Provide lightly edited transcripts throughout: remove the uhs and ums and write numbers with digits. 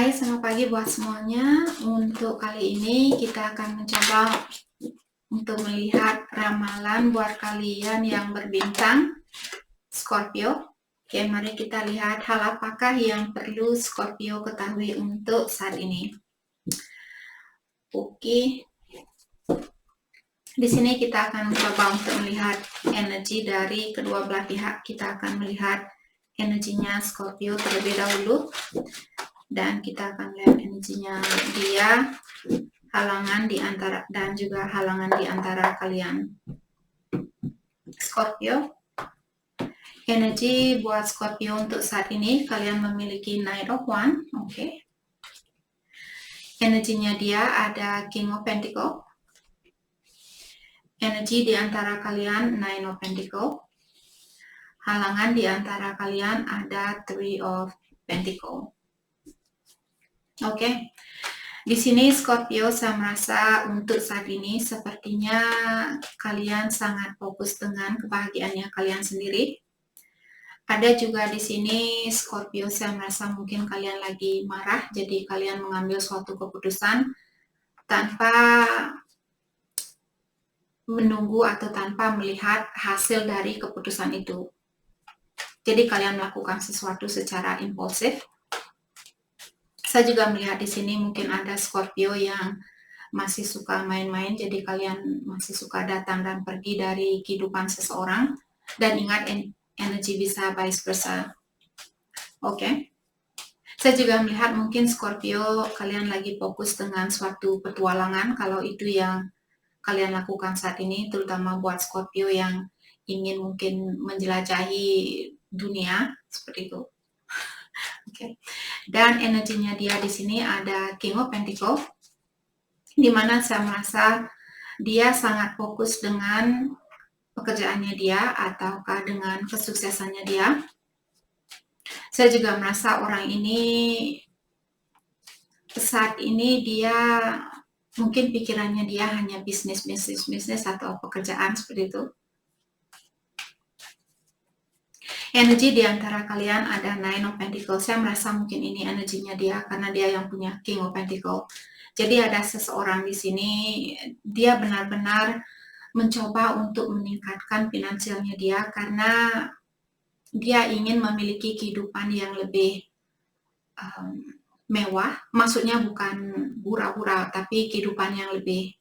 Hai, selamat pagi buat semuanya. Untuk kali ini kita akan mencoba untuk melihat ramalan buat kalian yang berbintang Scorpio. Oke, mari kita lihat hal apakah yang perlu Scorpio ketahui untuk saat ini. Oke, di sini kita akan mencoba untuk melihat energi dari kedua belah pihak. Kita akan melihat energinya Scorpio terlebih dahulu. Dan kita akan lihat energinya dia, halangan di antara dan juga halangan di antara kalian. Scorpio. Energi buat Scorpio untuk saat ini, kalian memiliki Knight of Wands, oke. Energinya dia ada King of Pentacles. Energi di antara kalian Nine of Pentacles. Halangan di antara kalian ada Three of Pentacles. Oke. Di sini Scorpio, saya merasa untuk saat ini sepertinya kalian sangat fokus dengan kebahagiaannya kalian sendiri. Ada juga di sini Scorpio, saya merasa mungkin kalian lagi marah, jadi kalian mengambil suatu keputusan tanpa menunggu atau tanpa melihat hasil dari keputusan itu. Jadi kalian melakukan sesuatu secara impulsif. Saya juga melihat di sini mungkin ada Scorpio yang masih suka main-main, jadi kalian masih suka datang dan pergi dari kehidupan seseorang. Dan ingat, energi bisa vice versa. Oke. Saya juga melihat mungkin Scorpio kalian lagi fokus dengan suatu petualangan, kalau itu yang kalian lakukan saat ini, terutama buat Scorpio yang ingin mungkin menjelajahi dunia, seperti itu. Oke. Dan energinya dia di sini ada King of Pentacles, di mana saya merasa dia sangat fokus dengan pekerjaannya dia ataukah dengan kesuksesannya dia. Saya juga merasa orang ini saat ini dia mungkin pikirannya dia hanya bisnis atau pekerjaan, seperti itu. Energi di antara kalian ada Nine of Pentacles. Saya merasa mungkin ini energinya dia karena dia yang punya King of Pentacles. Jadi ada seseorang di sini, dia benar-benar mencoba untuk meningkatkan finansialnya dia karena dia ingin memiliki kehidupan yang lebih mewah. Maksudnya bukan hura-hura, tapi kehidupan yang lebih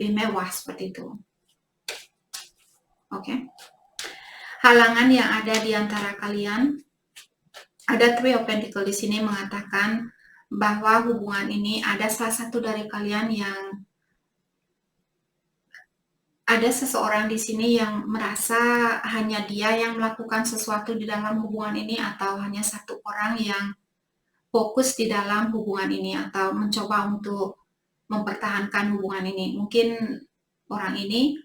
mewah, seperti itu. Oke. Halangan yang ada di antara kalian, ada Three of Pentacles di sini mengatakan bahwa hubungan ini ada salah satu dari kalian yang ada seseorang di sini yang merasa hanya dia yang melakukan sesuatu di dalam hubungan ini, atau hanya satu orang yang fokus di dalam hubungan ini atau mencoba untuk mempertahankan hubungan ini. Mungkin orang ini,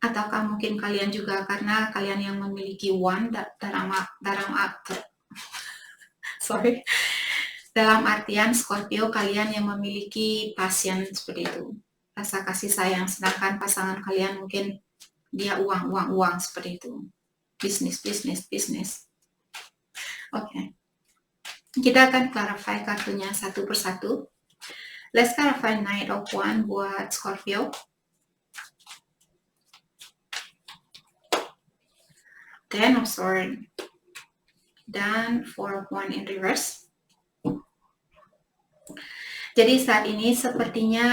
ataukah mungkin kalian juga, karena kalian yang memiliki Wand dalam artian Scorpio, kalian yang memiliki passion, seperti itu, rasa kasih sayang, sedangkan pasangan kalian mungkin dia uang, seperti itu, bisnis. Oke. Kita akan clarify kartunya satu persatu. Let's clarify Knight of Wands buat Scorpio. Ten of Swords dan Four of Wands in reverse. Jadi saat ini sepertinya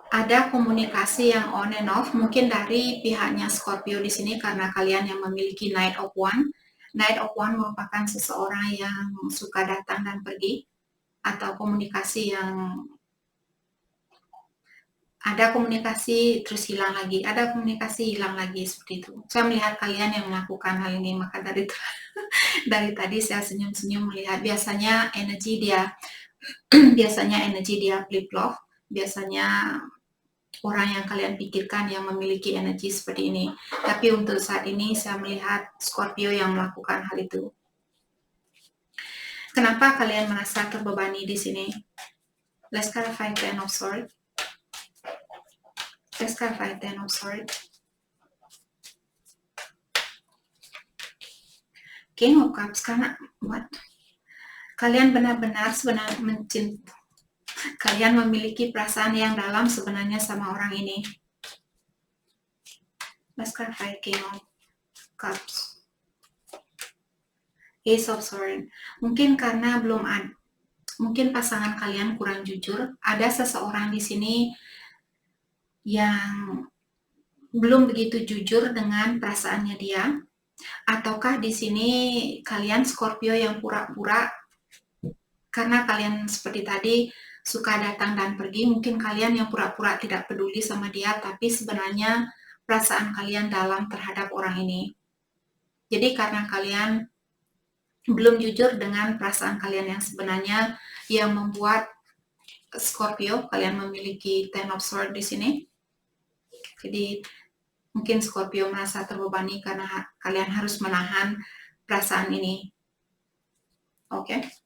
ada komunikasi yang on and off, mungkin dari pihaknya Scorpio di sini karena kalian yang memiliki Knight of Wands. Knight of Wands merupakan seseorang yang suka datang dan pergi, atau komunikasi yang ada komunikasi terus hilang lagi, ada komunikasi hilang lagi, seperti itu. Saya melihat kalian yang melakukan hal ini, maka dari tadi saya senyum-senyum melihat biasanya energi dia flip-flop, biasanya orang yang kalian pikirkan yang memiliki energi seperti ini. Tapi untuk saat ini saya melihat Scorpio yang melakukan hal itu. Kenapa kalian merasa terbebani di sini? Let's clarify Ten of Swords. Let's clarify Ten of Swords. King of Cups, karena what? Kalian benar-benar sebenarnya kalian memiliki perasaan yang dalam sebenarnya sama orang ini. Let's clarify King of Cups. Ace of Swords. Mungkin karena mungkin pasangan kalian kurang jujur. Ada seseorang di sini yang belum begitu jujur dengan perasaannya dia. Ataukah di sini kalian Scorpio yang pura-pura karena kalian seperti tadi suka datang dan pergi, mungkin kalian yang pura-pura tidak peduli sama dia, tapi sebenarnya perasaan kalian dalam terhadap orang ini. Jadi karena kalian belum jujur dengan perasaan kalian yang sebenarnya, yang membuat Scorpio kalian memiliki Ten of Swords di sini. Jadi mungkin Scorpio merasa terbebani karena kalian harus menahan perasaan ini. Oke.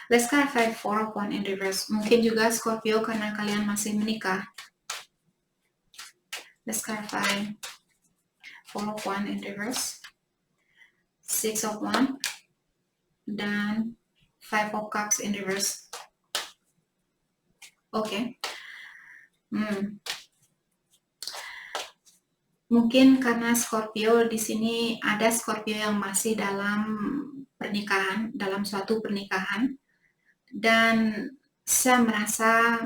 Let's clarify Four of Wands in reverse. Mungkin juga Scorpio karena kalian masih menikah. Let's clarify Four of Wands in reverse, Six of Wands, dan Five of Cups in reverse. Oke. Mungkin karena Scorpio di sini ada Scorpio yang masih dalam pernikahan, dalam suatu pernikahan, dan saya merasa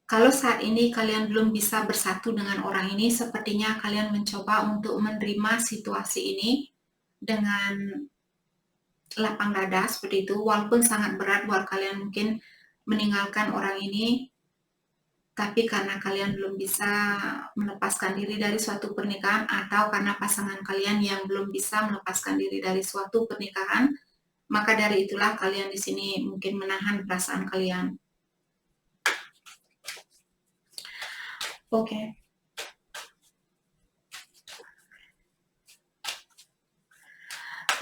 kalau saat ini kalian belum bisa bersatu dengan orang ini, sepertinya kalian mencoba untuk menerima situasi ini dengan lapang dada seperti itu, walaupun sangat berat buat kalian mungkin meninggalkan orang ini, tapi karena kalian belum bisa melepaskan diri dari suatu pernikahan, atau karena pasangan kalian yang belum bisa melepaskan diri dari suatu pernikahan, maka dari itulah kalian di sini mungkin menahan perasaan kalian. Oke.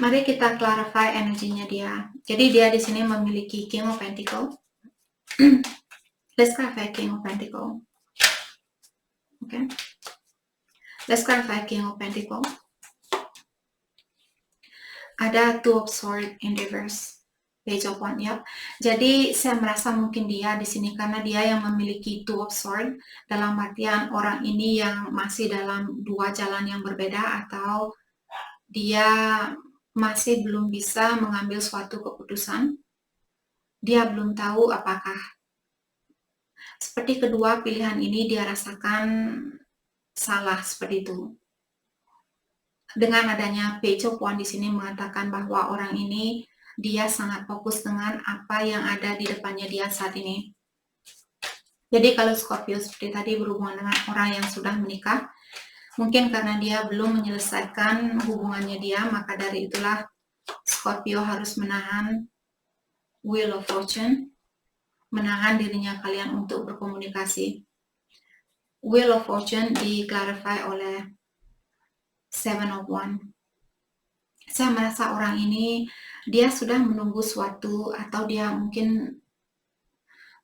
Mari kita clarify energinya dia. Jadi dia di sini memiliki King of Pentacles. Let's clarify King of Pentacles. Okay. Let's clarify King of Pentacles. Ada Two of Swords in reverse. Page of Wands, ya. Jadi saya merasa mungkin dia di sini karena dia yang memiliki Two of Swords, dalam artian orang ini yang masih dalam dua jalan yang berbeda, atau dia masih belum bisa mengambil suatu keputusan. Dia belum tahu apakah seperti kedua pilihan ini dia rasakan salah seperti itu. Dengan adanya Page of Wands di sini mengatakan bahwa orang ini dia sangat fokus dengan apa yang ada di depannya dia saat ini. Jadi kalau Scorpio seperti tadi berhubungan dengan orang yang sudah menikah, mungkin karena dia belum menyelesaikan hubungannya dia, maka dari itulah Scorpio harus menahan Wheel of Fortune, menahan dirinya kalian untuk berkomunikasi. Wheel of Fortune di-clarify oleh Seven of Wands. Saya merasa orang ini dia sudah menunggu suatu, atau dia mungkin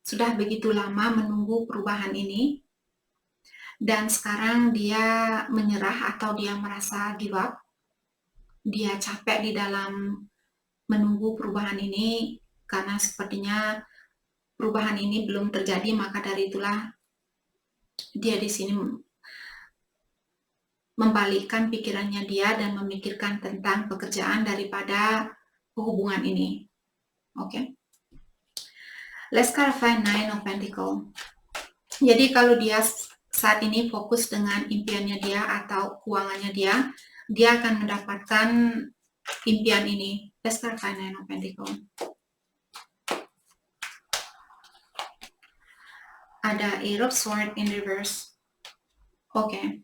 sudah begitu lama menunggu perubahan ini, dan sekarang dia menyerah atau dia merasa give up. Dia capek di dalam menunggu perubahan ini karena sepertinya perubahan ini belum terjadi, maka dari itulah dia di sini membalikkan pikirannya dia dan memikirkan tentang pekerjaan daripada hubungan ini. Oke. Let's clarify Nine of Pentacles. Jadi kalau dia saat ini fokus dengan impiannya dia atau keuangannya dia akan mendapatkan impian ini. Let's clarify Nine of Pentacles. Ada Eight of Swords in reverse. Oke.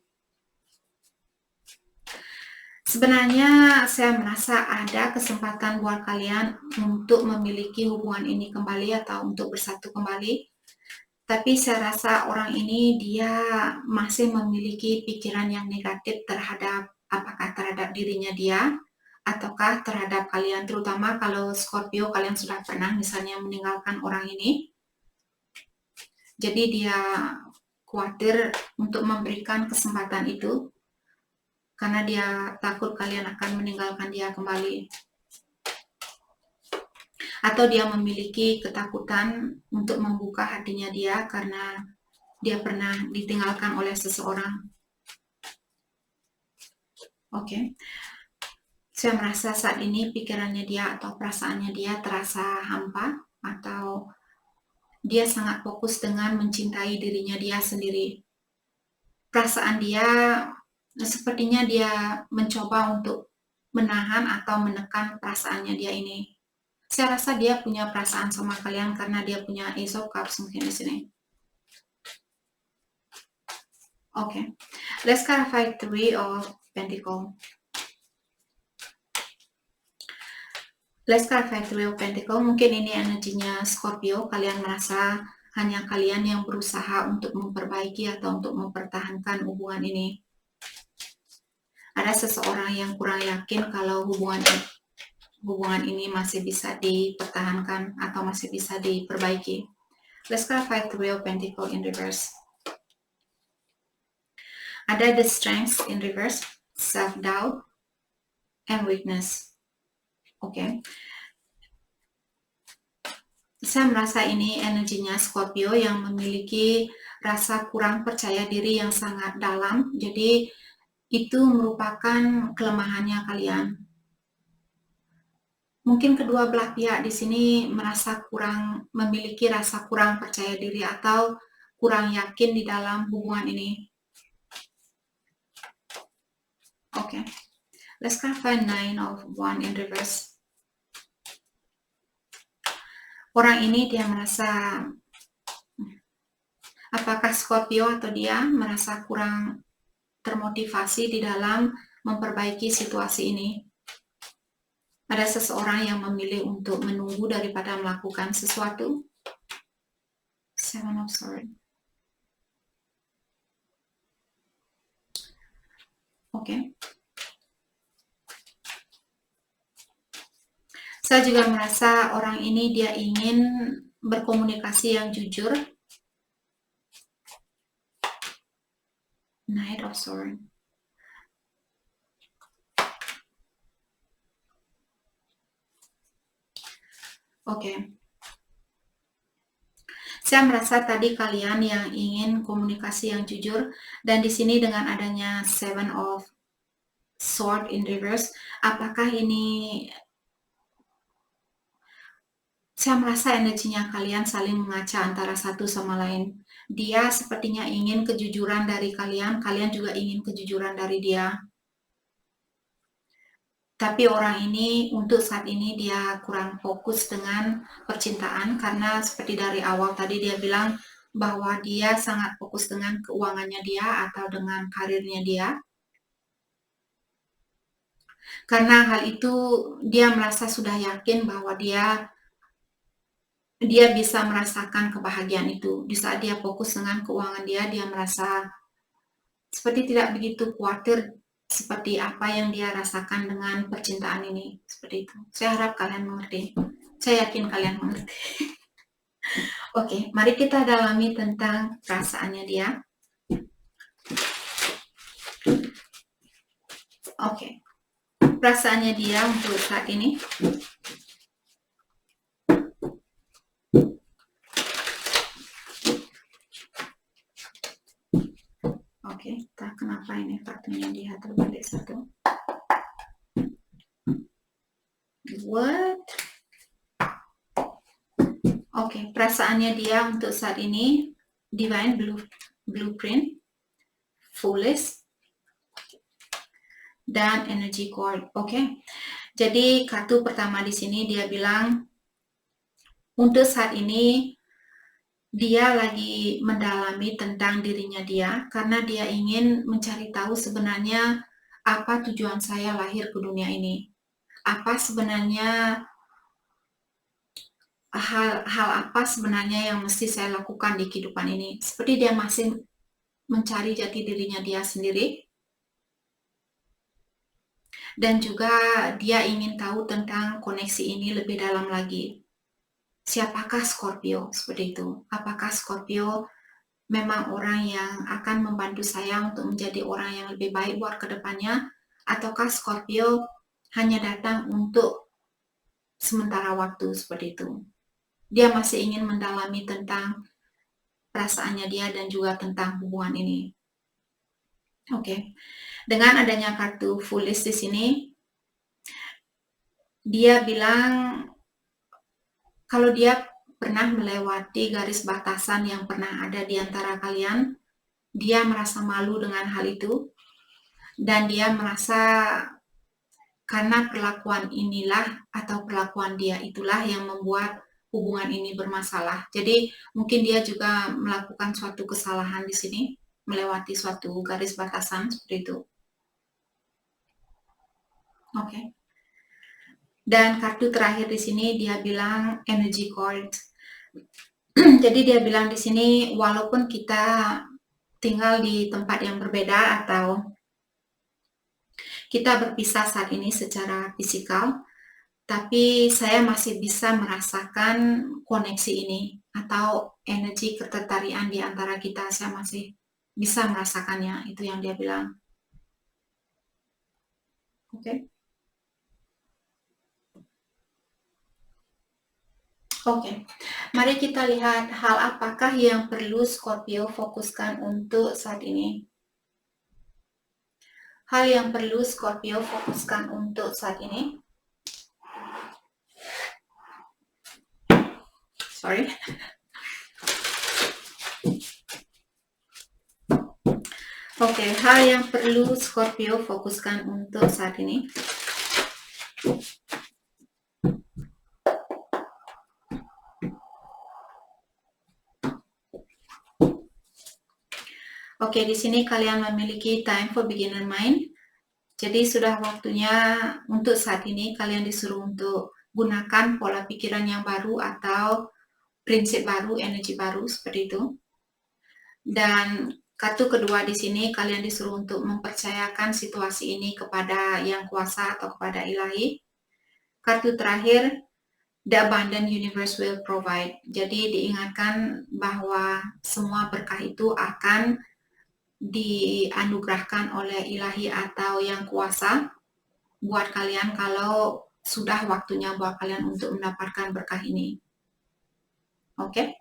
Sebenarnya saya merasa ada kesempatan buat kalian untuk memiliki hubungan ini kembali atau untuk bersatu kembali. Tapi saya rasa orang ini dia masih memiliki pikiran yang negatif terhadap dirinya dia ataukah terhadap kalian, terutama kalau Scorpio kalian sudah pernah misalnya meninggalkan orang ini. Jadi dia khawatir untuk memberikan kesempatan itu karena dia takut kalian akan meninggalkan dia kembali. atau dia memiliki ketakutan untuk membuka hatinya dia karena dia pernah ditinggalkan oleh seseorang. Oke. Saya merasa saat ini pikirannya dia atau perasaannya dia terasa hampa, atau dia sangat fokus dengan mencintai dirinya dia sendiri. Perasaan dia sepertinya dia mencoba untuk menahan atau menekan perasaannya dia ini. Saya rasa dia punya perasaan sama kalian karena dia punya Ace of Cups mungkin di sini. Oke. Let's clarify Three of Pentacles. Let's clarify Three of Pentacles. Mungkin ini energinya Scorpio. Kalian merasa hanya kalian yang berusaha untuk memperbaiki atau untuk mempertahankan hubungan ini. Ada seseorang yang kurang yakin kalau hubungan ini masih bisa dipertahankan atau masih bisa diperbaiki. Let's clarify Three of Pentacles in reverse. Ada the strength in reverse, self-doubt, and weakness. Oke. Saya merasa ini energinya Scorpio yang memiliki rasa kurang percaya diri yang sangat dalam. Jadi itu merupakan kelemahannya kalian. Mungkin kedua belah pihak di sini merasa memiliki rasa kurang percaya diri atau kurang yakin di dalam hubungan ini. Oke. Let's clarify Nine of Wands in reverse. Orang ini dia merasa, apakah Scorpio atau dia merasa kurang termotivasi di dalam memperbaiki situasi ini. Ada seseorang yang memilih untuk menunggu daripada melakukan sesuatu. Seven of Swords. Oke. Saya juga merasa orang ini dia ingin berkomunikasi yang jujur. Knight of Swords. Oke. Saya merasa tadi kalian yang ingin komunikasi yang jujur, dan di sini dengan adanya Seven of Swords in reverse, apakah ini, saya merasa energinya kalian saling mengaca antara satu sama lain. Dia sepertinya ingin kejujuran dari kalian, kalian juga ingin kejujuran dari dia. Tapi orang ini untuk saat ini dia kurang fokus dengan percintaan, karena seperti dari awal tadi dia bilang bahwa dia sangat fokus dengan keuangannya dia atau dengan karirnya dia. Karena hal itu dia merasa sudah yakin bahwa dia bisa merasakan kebahagiaan itu. Di saat dia fokus dengan keuangan dia merasa seperti tidak begitu khawatir seperti apa yang dia rasakan dengan percintaan ini. Seperti itu. Saya harap kalian mengerti. Saya yakin kalian mengerti. Oke, mari kita dalami tentang perasaannya dia. Oke. Perasaannya dia untuk saat ini. Oke, entah kenapa ini kartunya dia terbalik satu. What? Oke, perasaannya dia untuk saat ini, Divine Blueprint, Foolish, dan Energy Cord. Oke, jadi kartu pertama di sini dia bilang untuk saat ini dia lagi mendalami tentang dirinya dia, karena dia ingin mencari tahu sebenarnya apa tujuan saya lahir ke dunia ini. Apa sebenarnya hal apa sebenarnya yang mesti saya lakukan di kehidupan ini. Seperti dia masih mencari jati dirinya dia sendiri. Dan juga dia ingin tahu tentang koneksi ini lebih dalam lagi. Siapakah Scorpio? Seperti itu. Apakah Scorpio memang orang yang akan membantu saya untuk menjadi orang yang lebih baik buat kedepannya? Ataukah Scorpio hanya datang untuk sementara waktu seperti itu. Dia masih ingin mendalami tentang perasaannya dia dan juga tentang hubungan ini. Oke. Dengan adanya kartu Foolish di sini, dia bilang kalau dia pernah melewati garis batasan yang pernah ada di antara kalian, dia merasa malu dengan hal itu, dan dia merasa karena perlakuan inilah atau perlakuan dia itulah yang membuat hubungan ini bermasalah. Jadi mungkin dia juga melakukan suatu kesalahan di sini, melewati suatu garis batasan seperti itu. Oke. Dan kartu terakhir di sini dia bilang energy cord. Jadi dia bilang di sini walaupun kita tinggal di tempat yang berbeda atau kita berpisah saat ini secara fisikal, tapi saya masih bisa merasakan koneksi ini atau energi ketertarikan di antara kita. Saya masih bisa merasakannya, itu yang dia bilang. Oke. Oke, mari kita lihat hal apakah yang perlu Scorpio fokuskan untuk saat ini. Hal yang perlu Scorpio fokuskan untuk saat ini. Sorry. Oke, hal yang perlu Scorpio fokuskan untuk saat ini. Oke, di sini kalian memiliki time for beginner mind. Jadi sudah waktunya untuk saat ini kalian disuruh untuk gunakan pola pikiran yang baru atau prinsip baru, energi baru seperti itu. Dan kartu kedua di sini kalian disuruh untuk mempercayakan situasi ini kepada Yang Kuasa atau kepada Ilahi. Kartu terakhir, The Abundant Universe will provide. Jadi diingatkan bahwa semua berkah itu akan dianugerahkan oleh Ilahi atau Yang Kuasa buat kalian kalau sudah waktunya buat kalian untuk mendapatkan berkah ini. Oke?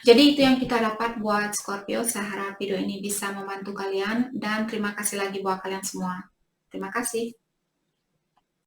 Jadi itu yang kita dapat buat Scorpio. Saya harap video ini bisa membantu kalian dan terima kasih lagi buat kalian semua. Terima kasih.